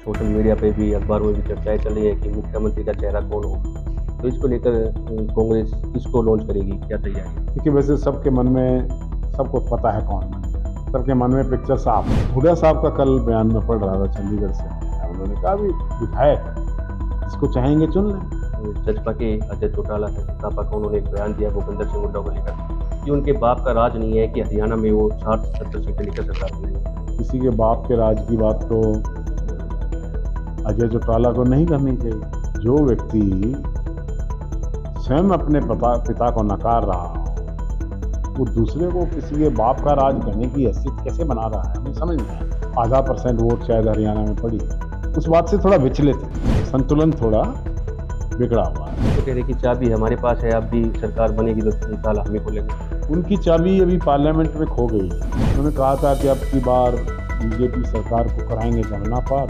Social media पे भी, अखबारों में भी चर्चाएँ चल रही है कि मुख्यमंत्री का चेहरा कौन होगा? तो इसको लेकर कांग्रेस किसको लॉन्च करेगी? क्या तैयारी है? देखिए, वैसे सबके मन में सबको पता है कौन बनेगा। सबके मन में पिक्चर साफ है। हुड्डा साहब का कल बयान में पढ़ रहा था, चंडीगढ़ से आया। उन्होंने कहा अभी विधायक जिसको चाहेंगे चुन लें। जजपा के अजय चौटाला है, सपा का उन्होंने एक बयान दिया भूपेंद्र सिंह हुड्डा को लेकर कि उनके बाप का राज नहीं है कि हरियाणा में वो 60 से 70 सीटें लेकर सरकार बनाएंगे। किसी के बाप के राज की बात तो अजय चौटाला को नहीं करनी चाहिए। जो व्यक्ति स्वयं अपने पिता को नकार रहा हो, वो दूसरे को किसी के बाप का राज करने की हैसियत कैसे बना रहा है, मुझे समझ नहीं आया। आधा % वोट शायद हरियाणा में पड़ी, उस बात से थोड़ा विचलित है। संतुलन थोड़ा बिगड़ा हुआ है। तो कह रहे कि चाबी हमारे पास है, अब भी सरकार बनेगी तो ताला हम ही खोलेंगे। उनकी चाबी अभी पार्लियामेंट में खो गई है। उन्होंने कहा था कि अब की बार बीजेपी सरकार को कराएंगे जमुना पार,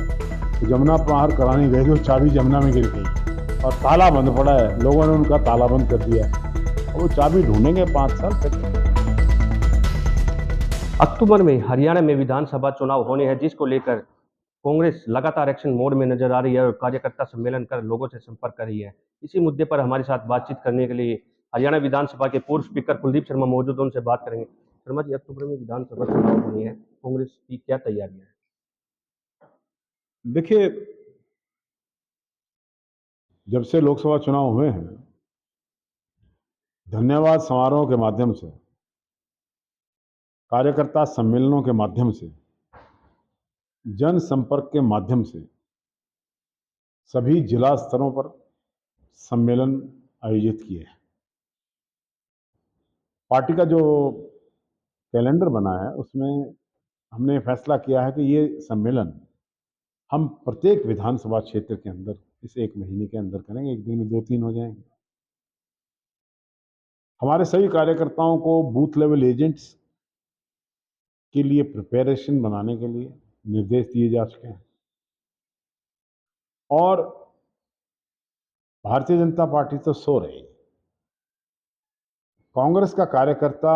तो जमुना पार कराने गए तो चाबी जमुना में गिर गई और ताला बंद पड़ा है। लोगों ने उनका ताला बंद कर दिया है। वो चाबी ढूंढेंगे 5 साल तक। अक्टूबर में हरियाणा में विधानसभा चुनाव होने हैं, जिसको लेकर कांग्रेस लगातार एक्शन मोड में नजर आ रही है और कार्यकर्ता सम्मेलन कर लोगों से संपर्क कर रही है। इसी मुद्दे पर हमारे साथ बातचीत करने के लिए हरियाणा विधानसभा के पूर्व स्पीकर कुलदीप शर्मा मौजूद हैं, उनसे बात करेंगे। शर्मा जी, अक्टूबर में विधानसभा चुनाव होनी है, कांग्रेस की क्या तैयारियां हैं? देखिए, जब से लोकसभा चुनाव हुए हैं, धन्यवाद समारोह के माध्यम से, कार्यकर्ता सम्मेलनों के माध्यम से, जनसंपर्क के माध्यम से सभी जिला स्तरों पर सम्मेलन आयोजित किए हैं। पार्टी का जो कैलेंडर बना है उसमें हमने फैसला किया है कि ये सम्मेलन हम प्रत्येक विधानसभा क्षेत्र के अंदर इस 1 महीने के अंदर करेंगे। एक दिन में 2-3 हो जाएंगे। हमारे सभी कार्यकर्ताओं को बूथ लेवल एजेंट्स के लिए प्रिपरेशन बनाने के लिए निर्देश दिए जा चुके हैं और भारतीय जनता पार्टी तो सो रही है। कांग्रेस का कार्यकर्ता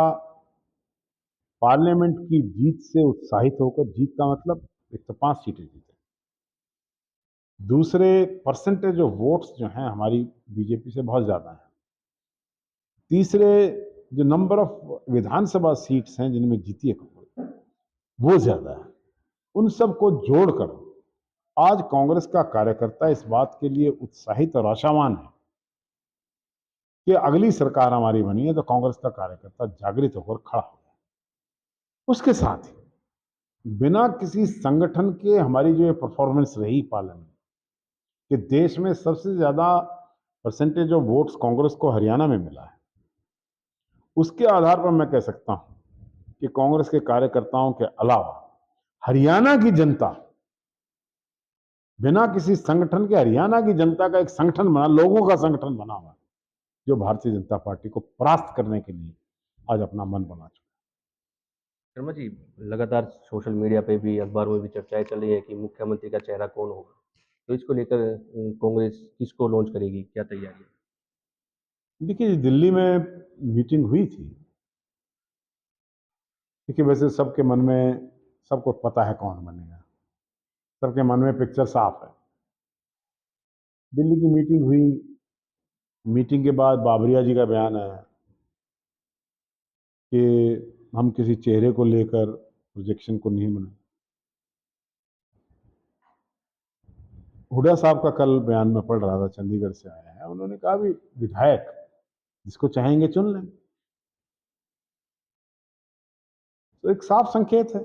पार्लियामेंट की जीत से उत्साहित होकर, जीत का मतलब एक तो 5 सीटें जीते, दूसरे परसेंटेज ऑफ वोट्स जो हैं हमारी बीजेपी से बहुत ज़्यादा है, तीसरे जो नंबर ऑफ विधानसभा सीट्स हैं जिनमें जीती है कांग्रेस वो ज़्यादा है। उन सबको जोड़कर आज कांग्रेस का कार्यकर्ता इस बात के लिए उत्साहित और आशावान है कि अगली सरकार हमारी बनी है तो कांग्रेस का कार्यकर्ता जागृत होकर खड़ा हो गया। उसके साथ ही बिना किसी संगठन के हमारी जो ये परफॉर्मेंस रही पार्लियामेंट कि देश में सबसे ज्यादा परसेंटेज ऑफ वोट्स कांग्रेस को हरियाणा में मिला है, उसके आधार पर मैं कह सकता हूं कि कांग्रेस के कार्यकर्ताओं के अलावा हरियाणा की जनता, बिना किसी संगठन के हरियाणा की जनता का एक संगठन बना, लोगों का संगठन बना हुआ, जो भारतीय जनता पार्टी को परास्त करने के लिए आज अपना मन बना चुका शर्मा जी, लगातार सोशल मीडिया पे भी, अखबारों में भी चर्चाएं चल रही है कि मुख्यमंत्री का चेहरा कौन होगा? तो इसको लेकर कांग्रेस किसको लॉन्च करेगी? क्या तैयारी है? है। देखिए, दिल्ली में मीटिंग हुई थी। देखिए, वैसे सबके मन में सबको पता है कौन बनेगा। सबके मन में पिक्चर साफ है। दिल्ली की मीटिंग हुई। मीटिंग के बाद बाबरिया जी का बयान आया कि हम किसी चेहरे को लेकर प्रोजेक्शन को नहीं बना। हुड्डा साहब का कल बयान में पढ़ रहा था, चंडीगढ़ से आया है। उन्होंने कहा अभी विधायक जिसको चाहेंगे चुन लें। तो एक साफ संकेत है।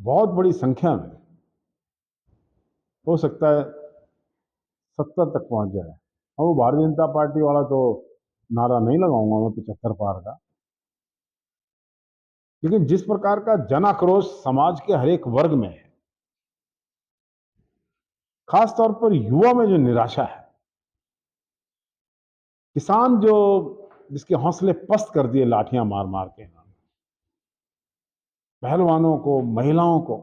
बहुत बड़ी संख्या में हो सकता है 70 तक पहुंच जाए। और वो भारतीय जनता पार्टी वाला तो नारा नहीं लगाऊंगा मैं 75 पार का, लेकिन जिस प्रकार का जन आक्रोश समाज के हर एक वर्ग में है, खासतौर पर युवा में जो निराशा है, किसान जो जिसके हौसले पस्त कर दिए लाठियां मार मार के, पहलवानों को, महिलाओं को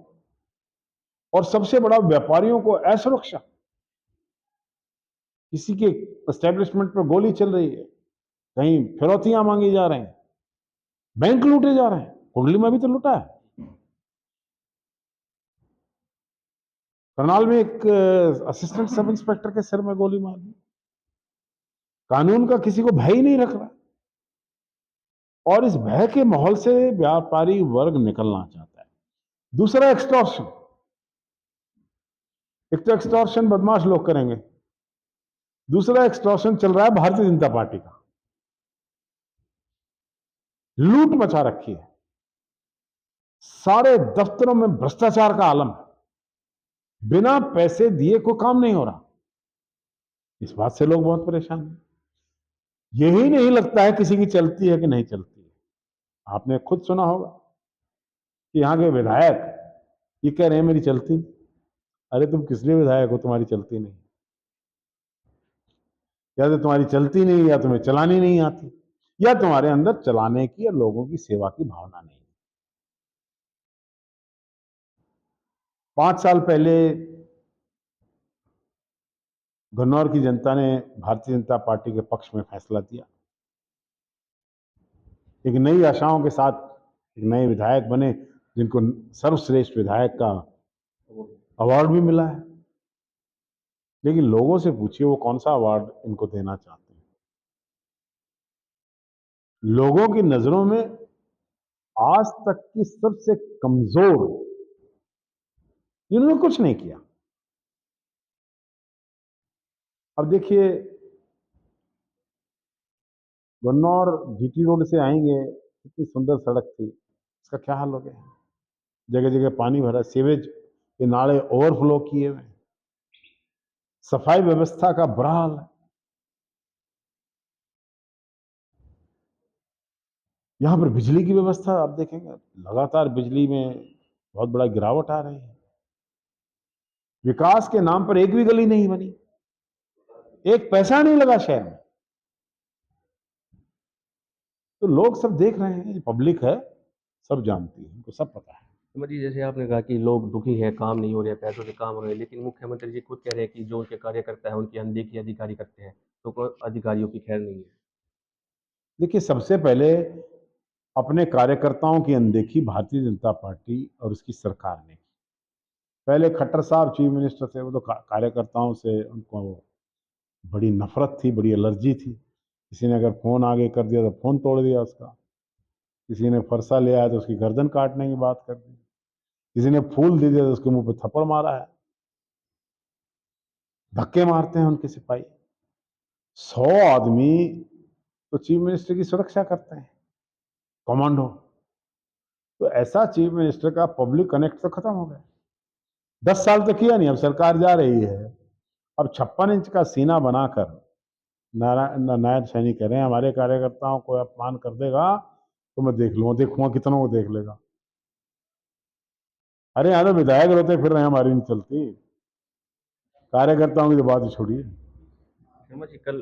और सबसे बड़ा व्यापारियों को असुरक्षा, किसी के एस्टेब्लिशमेंट पर गोली चल रही है, कहीं फिरौतियां मांगी जा रहे हैं, बैंक लूटे जा रहे हैं। कुंडली में भी तो लूटा है। करनाल में एक असिस्टेंट सब इंस्पेक्टर के सिर में गोली मार दी। कानून का किसी को भय ही नहीं रख रहा, और इस भय के माहौल से व्यापारी वर्ग निकलना चाहता है। दूसरा एक्सटॉर्शन, एक तो एक्सटॉर्शन बदमाश लोग करेंगे, दूसरा एक्सटॉर्शन चल रहा है भारतीय जनता पार्टी का। लूट मचा रखी है, सारे दफ्तरों में भ्रष्टाचार का आलम है, बिना पैसे दिए कोई काम नहीं हो रहा। इस बात से लोग बहुत परेशान हैं। यही नहीं लगता है किसी की चलती है कि नहीं चलती है। आपने खुद सुना होगा कि यहाँ के विधायक ये कह रहे हैं मेरी चलती नहीं। अरे तुम किस लिए विधायक हो, तुम्हारी चलती नहीं? या तो तुम्हारी चलती नहीं, या तुम्हें चलानी नहीं आती, या तुम्हारे अंदर चलाने की या लोगों की सेवा की भावना नहीं। 5 साल पहले गन्नौर की जनता ने भारतीय जनता पार्टी के पक्ष में फैसला दिया। एक नई आशाओं के साथ एक नए विधायक बने, जिनको सर्वश्रेष्ठ विधायक का अवार्ड भी मिला है। लेकिन लोगों से पूछिए वो कौन सा अवार्ड इनको देना चाहते हैं। लोगों की नजरों में आज तक की सबसे कमजोर, जिन्होंने कुछ नहीं किया। अब देखिए, गन्नौर जीटी रोड से आएंगे, कितनी सुंदर सड़क थी, इसका क्या हाल हो गया? जगह जगह पानी भरा, सीवेज के नाले ओवरफ्लो किए हुए, सफाई व्यवस्था का बुरा हाल है। यहां पर बिजली की व्यवस्था आप देखेंगे, लगातार बिजली में बहुत बड़ा गिरावट आ रही है। विकास के नाम पर एक भी गली नहीं बनी, एक पैसा नहीं लगा शहर में। तो लोग सब देख रहे हैं, पब्लिक है, सब जानती है, उनको सब पता है। सुमित जी, जैसे आपने कहा कि लोग दुखी हैं, काम नहीं हो रहे, पैसों से काम हो रहे हैं, लेकिन मुख्यमंत्री जी खुद कह रहे हैं कि जो उनके कार्यकर्ता है उनकी अनदेखी अधिकारी करते हैं, तो कोई अधिकारियों की खैर नहीं है। देखिए, सबसे पहले अपने कार्यकर्ताओं की अनदेखी भारतीय जनता पार्टी और उसकी सरकार ने की। पहले खट्टर साहब चीफ मिनिस्टर थे, वो तो कार्यकर्ताओं से उनको बड़ी नफरत थी, बड़ी एलर्जी थी। किसी ने अगर फोन आगे कर दिया तो फोन तोड़ दिया उसका, किसी ने फरसा ले आया तो उसकी गर्दन काटने की बात कर दी, किसी ने फूल दे दिया तो उसके मुंह पे थप्पड़ मारा है। धक्के मारते हैं उनके सिपाही। 100 आदमी तो चीफ मिनिस्टर की सुरक्षा करते हैं, कमांडो। तो ऐसा चीफ मिनिस्टर का पब्लिक कनेक्ट तो खत्म हो गया। 10 साल तो किया नहीं, अब सरकार जा रही है, अब 56 इंच का सीना बनाकर नारायण सैनी कह रहे हैं हमारे कार्यकर्ताओं को अपमान कर देगा तो मैं देखूंगा कितनों को देख लेगा। अरे यहाँ तो विधायक रोते फिर रहे हैं, हमारी नहीं चलती, कार्यकर्ताओं की तो बात ही छोड़िए। शर्मा जी, कल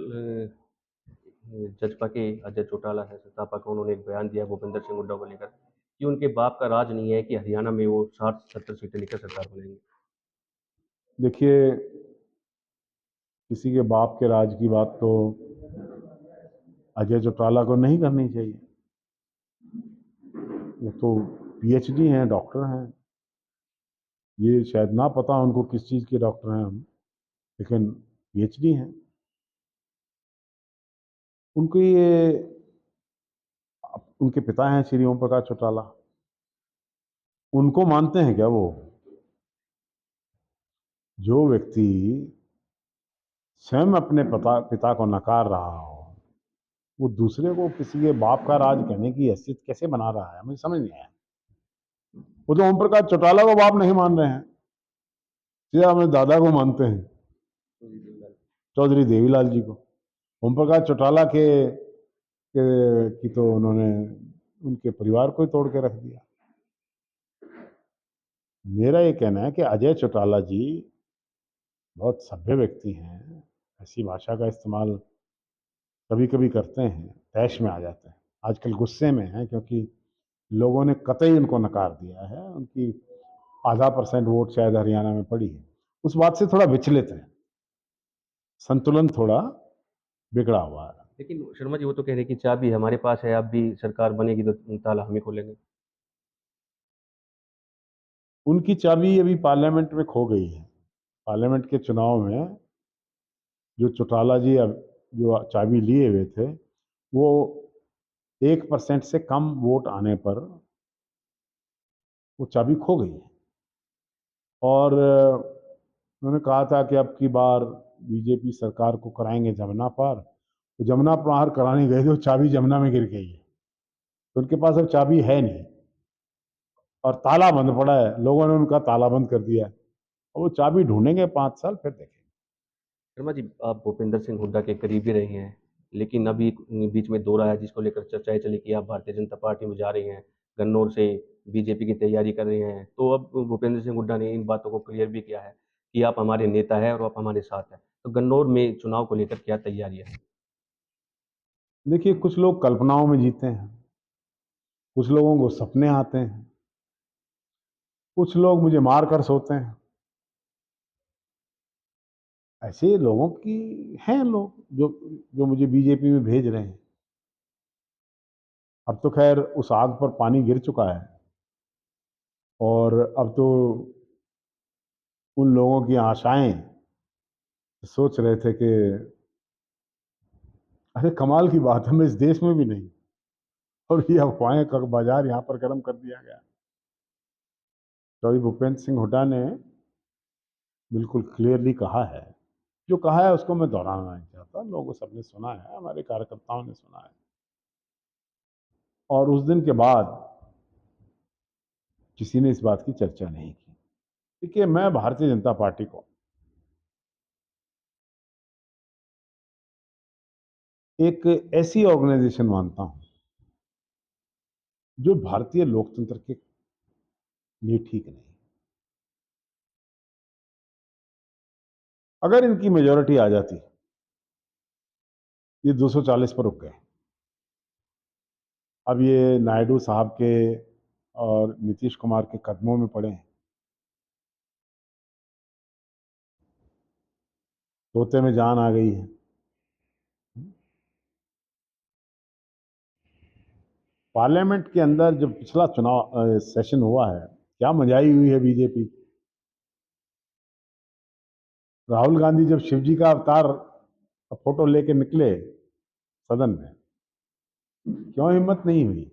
जजपा के अजय चौटाला है, सत्तापा का, उन्होंने एक बयान दिया भूपेंद्र सिंह हुड्डा को लेकर कि उनके बाप का राज नहीं है कि हरियाणा में वो 60-70 सीटें लेकर सरकार बनाएंगे। देखिए, किसी के बाप के राज की बात तो अजय चौटाला को नहीं करनी चाहिए। वो तो पीएचडी हैं, डॉक्टर हैं। ये शायद ना पता उनको किस चीज़ के डॉक्टर हैं हम, लेकिन पीएचडी हैं। उनको ये, उनके पिता हैं श्री ओम प्रकाश चौटाला, उनको मानते हैं क्या वो? जो व्यक्ति स्वयं अपने पिता को नकार रहा हो, वो दूसरे को किसी के बाप का राज कहने की हैसियत कैसे बना रहा है, मुझे समझ नहीं आया। वो तो ओम प्रकाश चौटाला को बाप नहीं मान रहे हैं, सीधा अपने दादा को मानते हैं, चौधरी देवीलाल जी को। ओम प्रकाश चौटाला की तो उन्होंने उनके परिवार को ही तोड़ के रख दिया। मेरा ये कहना है कि अजय चौटाला जी बहुत सभ्य व्यक्ति हैं, ऐसी भाषा का इस्तेमाल कभी कभी करते हैं, तैश में आ जाते हैं। आजकल गुस्से में हैं क्योंकि लोगों ने कतई उनको नकार दिया है, उनकी ½ % वोट शायद हरियाणा में पड़ी है, उस बात से थोड़ा विचलित है, संतुलन थोड़ा बिगड़ा हुआ है। लेकिन शर्मा जी, वो तो कह रहे हैं कि चाबी हमारे पास है, अब भी सरकार बनेगी तो ताला हम ही खोलेंगे। उनकी चाबी अभी पार्लियामेंट में खो गई है। पार्लियामेंट के चुनाव में जो चौटाला जी अब जो चाबी लिए हुए थे, वो 1% से कम वोट आने पर वो चाबी खो गई है। और उन्होंने कहा था कि अब की बार बीजेपी सरकार को कराएंगे जमुना पार। तो जमुना पार कराने गए थे, वो चाबी जमुना में गिर गई है, तो उनके पास अब चाबी है नहीं और ताला बंद पड़ा है। लोगों ने उनका ताला बंद कर दिया है और वो चाबी ढूंढेंगे 5 साल, फिर देखेंगे। शर्मा जी, आप भूपेंद्र सिंह हुड्डा के करीबी रहे हैं, लेकिन अभी बीच में दौरा है जिसको लेकर चर्चाएं चली कि आप भारतीय जनता पार्टी में जा रही हैं, गन्नौर से बीजेपी की तैयारी कर रही हैं। तो अब भूपेंद्र सिंह हुड्डा ने इन बातों को क्लियर भी किया है कि आप हमारे नेता हैं और आप हमारे साथ हैं। तो गन्नौर में चुनाव को लेकर क्या तैयारी है? देखिए, कुछ लोग कल्पनाओं में जीते हैं, कुछ लोगों को सपने आते हैं, कुछ लोग मुझे मार कर सोते हैं। ऐसे लोगों की हैं लोग जो जो मुझे बीजेपी में भेज रहे हैं। अब तो खैर उस आग पर पानी गिर चुका है और अब तो उन लोगों की आशाएं सोच रहे थे कि अरे कमाल की बात है, मैं इस देश में भी नहीं और ये अफवाहें का बाजार यहाँ पर गर्म कर दिया गया। तो अभी भूपेंद्र सिंह हुड्डा ने बिल्कुल क्लियरली कहा है, जो कहा है उसको मैं दोहराना नहीं चाहता, लोगों सबने सुना है, हमारे कार्यकर्ताओं ने सुना है। और उस दिन के बाद किसी ने इस बात की चर्चा नहीं की। देखिए, मैं भारतीय जनता पार्टी को एक ऐसी ऑर्गेनाइजेशन मानता हूं जो भारतीय लोकतंत्र के लिए ठीक नहीं। अगर इनकी मेजोरिटी आ जाती, ये 240 पर रुक गए। अब ये नायडू साहब के और नीतीश कुमार के कदमों में पड़े हैं। तोते में जान आ गई है। पार्लियामेंट के अंदर जो पिछला चुनाव सेशन हुआ है, क्या मजाई हुई है बीजेपी। राहुल गांधी जब शिवजी का अवतार फोटो लेके निकले सदन में, क्यों हिम्मत नहीं हुई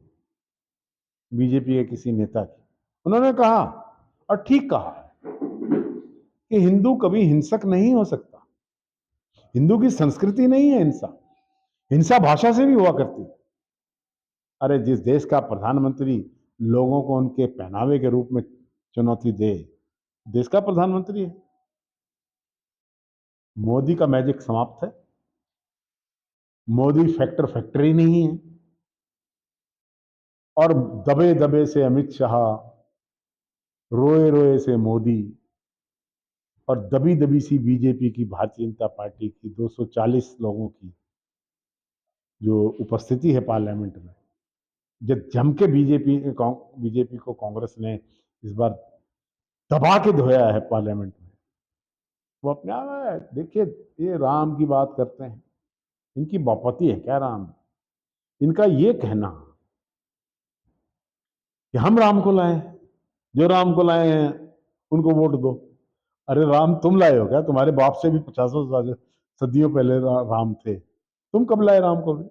बीजेपी के किसी नेता की। उन्होंने कहा, और ठीक कहा, कि हिंदू कभी हिंसक नहीं हो सकता। हिंदू की संस्कृति नहीं है हिंसा। हिंसा भाषा से भी हुआ करती। अरे जिस देश का प्रधानमंत्री लोगों को उनके पहनावे के रूप में चुनौती दे, देश का प्रधानमंत्री है। मोदी का मैजिक समाप्त है। मोदी फैक्टर फैक्ट्री नहीं है। और दबे दबे से अमित शाह, रोए रोए से मोदी और दबी दबी सी बीजेपी की, भारतीय जनता पार्टी की 240 लोगों की जो उपस्थिति है पार्लियामेंट में, जब जम के बीजेपी को कांग्रेस ने इस बार दबा के धोया है पार्लियामेंट में, वो अपने आप है। देखिए, ये राम की बात करते हैं, इनकी बापती है क्या राम। इनका ये कहना कि हम राम को लाए, जो राम को लाए हैं उनको वोट दो। अरे राम तुम लाए हो क्या? तुम्हारे बाप से भी 50 सदियों पहले राम थे। तुम कब लाए राम को भी?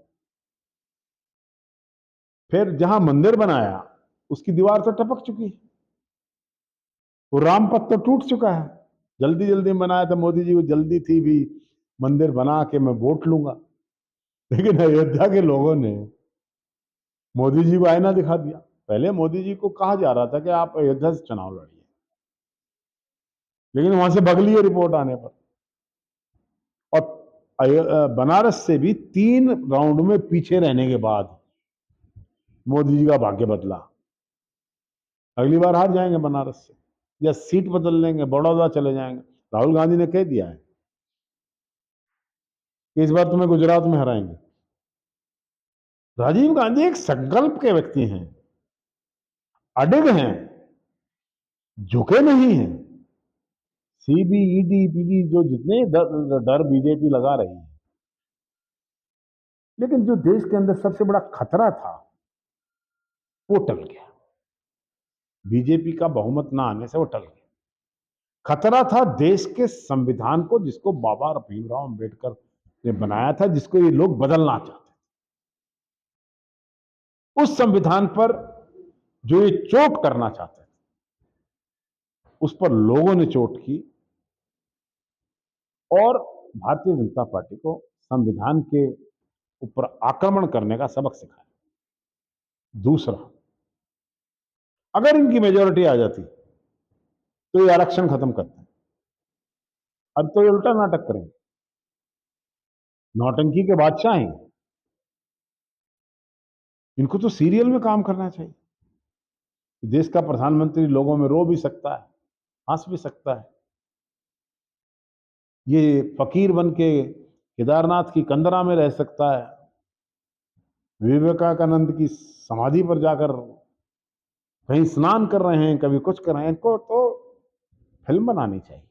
फिर जहां मंदिर बनाया उसकी दीवार तो टपक चुकी है। वो राम पथ तो टूट चुका है। जल्दी जल्दी में बनाया था, मोदी जी को जल्दी थी भी, मंदिर बना के मैं वोट लूंगा। लेकिन अयोध्या के लोगों ने मोदी जी को आईना दिखा दिया। पहले मोदी जी को कहा जा रहा था कि आप अयोध्या से चुनाव लड़िए, लेकिन वहां से बगली है रिपोर्ट आने पर। और बनारस से भी 3 राउंड में पीछे रहने के बाद मोदी जी का भाग्य बदला। अगली बार हार जाएंगे बनारस से, या सीट बदल लेंगे, बड़ौदा चले जाएंगे। राहुल गांधी ने कह दिया है कि इस बार तुम्हें गुजरात में हराएंगे। राजीव गांधी एक संकल्प के व्यक्ति हैं, अडिग हैं, झुके नहीं हैं। सीबीईडी पीडी जो जितने डर बीजेपी लगा रही है, लेकिन जो देश के अंदर सबसे बड़ा खतरा था वो टल गया। बीजेपी का बहुमत ना आने से वो टल गया। खतरा था देश के संविधान को, जिसको बाबा भीमराव अंबेडकर ने बनाया था, जिसको ये लोग बदलना चाहते थे। उस संविधान पर जो ये चोट करना चाहते थे, उस पर लोगों ने चोट की और भारतीय जनता पार्टी को संविधान के ऊपर आक्रमण करने का सबक सिखाया। दूसरा, अगर इनकी मेजोरिटी आ जाती तो ये आरक्षण खत्म करते हैं। अब तो ये उल्टा नाटक करेंगे, नौटंकी के बादशाह हैं। इनको तो सीरियल में काम करना चाहिए। देश का प्रधानमंत्री लोगों में रो भी सकता है, हंस भी सकता है। ये फकीर बन के केदारनाथ की कंदरा में रह सकता है, विवेकानंद की समाधि पर जाकर कहीं स्नान कर रहे हैं, कभी कुछ कर रहे हैं। इनको तो फिल्म बनानी चाहिए।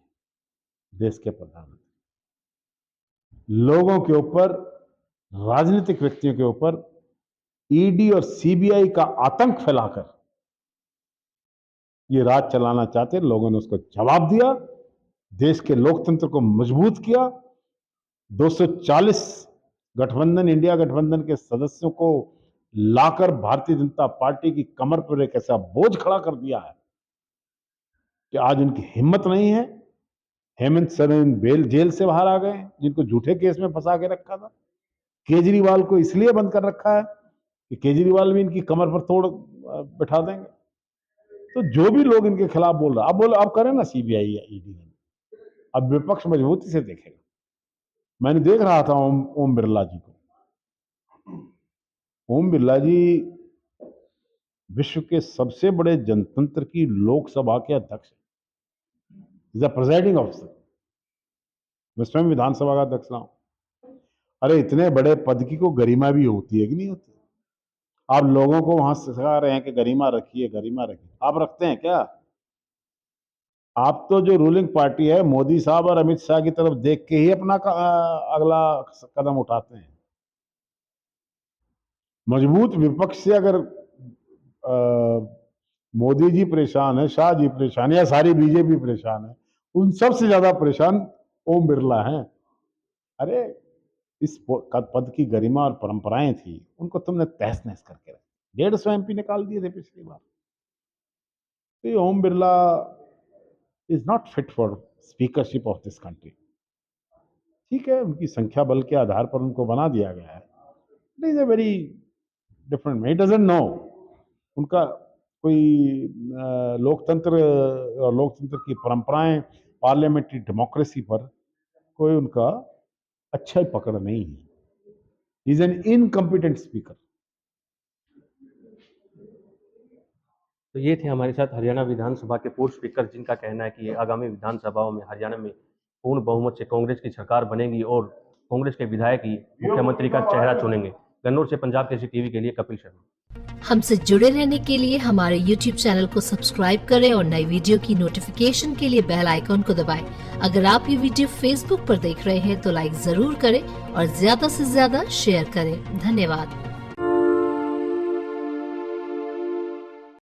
देश के प्रधानमंत्री लोगों के ऊपर, राजनीतिक व्यक्तियों के ऊपर ईडी और सीबीआई का आतंक फैलाकर ये राज चलाना चाहते। लोगों ने उसको जवाब दिया, देश के लोकतंत्र को मजबूत किया। 240 गठबंधन, इंडिया गठबंधन के सदस्यों को लाकर भारतीय जनता पार्टी की कमर पर एक ऐसा बोझ खड़ा कर दिया है कि आज उनकी हिम्मत नहीं है। हेमंत सोरेन जेल से बाहर आ गए, जिनको झूठे केस में फंसा के रखा था। केजरीवाल को इसलिए बंद कर रखा है कि केजरीवाल भी इनकी कमर पर तोड़ बैठा देंगे। तो जो भी लोग इनके खिलाफ बोल रहा, अब करें ना सीबीआई या ईडी, अब विपक्ष मजबूती से देखेगा। मैंने देख रहा था ओम बिरला जी को। ओम बिरला जी विश्व के सबसे बड़े जनतंत्र की लोकसभा के अध्यक्ष हैं, इज द प्रेजाइडिंग ऑफिसर। मैं स्वयं विधानसभा का अध्यक्ष रहा हूं। अरे इतने बड़े पद की को गरिमा भी होती है कि नहीं होती? आप लोगों को वहां सिखा रहे हैं कि गरिमा रखिए, गरिमा रखिए। आप रखते हैं क्या? आप तो जो रूलिंग पार्टी है, मोदी साहब और अमित शाह की तरफ देख के ही अपना अगला कदम उठाते हैं। मजबूत विपक्ष से अगर मोदी जी परेशान है, शाह जी परेशान है, या सारी बीजेपी परेशान है, उन सबसे ज्यादा परेशान ओम बिरला हैं। अरे इस पद की गरिमा और परंपराएं थी, उनको तुमने तहस नहस करके रखा। 150 एमपी निकाल दिए थे पिछली बार। तो ये Om Birla is not fit for speakership of this country. ठीक है, उनकी संख्या बल के आधार पर उनको बना दिया गया है। It is a very different, he doesn't know. उनका कोई लोकतंत्र और लोकतंत्र की परंपराएं, पार्लियामेंट्री डेमोक्रेसी पर कोई उनका अच्छा ही पकड़ नहीं है। He is an incompetent speaker. तो ये थे हमारे साथ हरियाणा विधानसभा के पूर्व स्पीकर, जिनका कहना है कि आगामी विधानसभाओं में हरियाणा में पूर्ण बहुमत से कांग्रेस की सरकार बनेगी और कांग्रेस के विधायक ही मुख्यमंत्री का चेहरा चुनेंगे। गन्नौर से पंजाब केसरी टीवी के लिए कपिल शर्मा। हमसे जुड़े रहने के लिए हमारे YouTube चैनल को सब्सक्राइब करें और नई वीडियो की नोटिफिकेशन के लिए बेल आइकॉन को दबाएं। अगर आप ये वीडियो Facebook पर देख रहे हैं तो लाइक जरूर करें और ज्यादा से ज्यादा शेयर करें। धन्यवाद।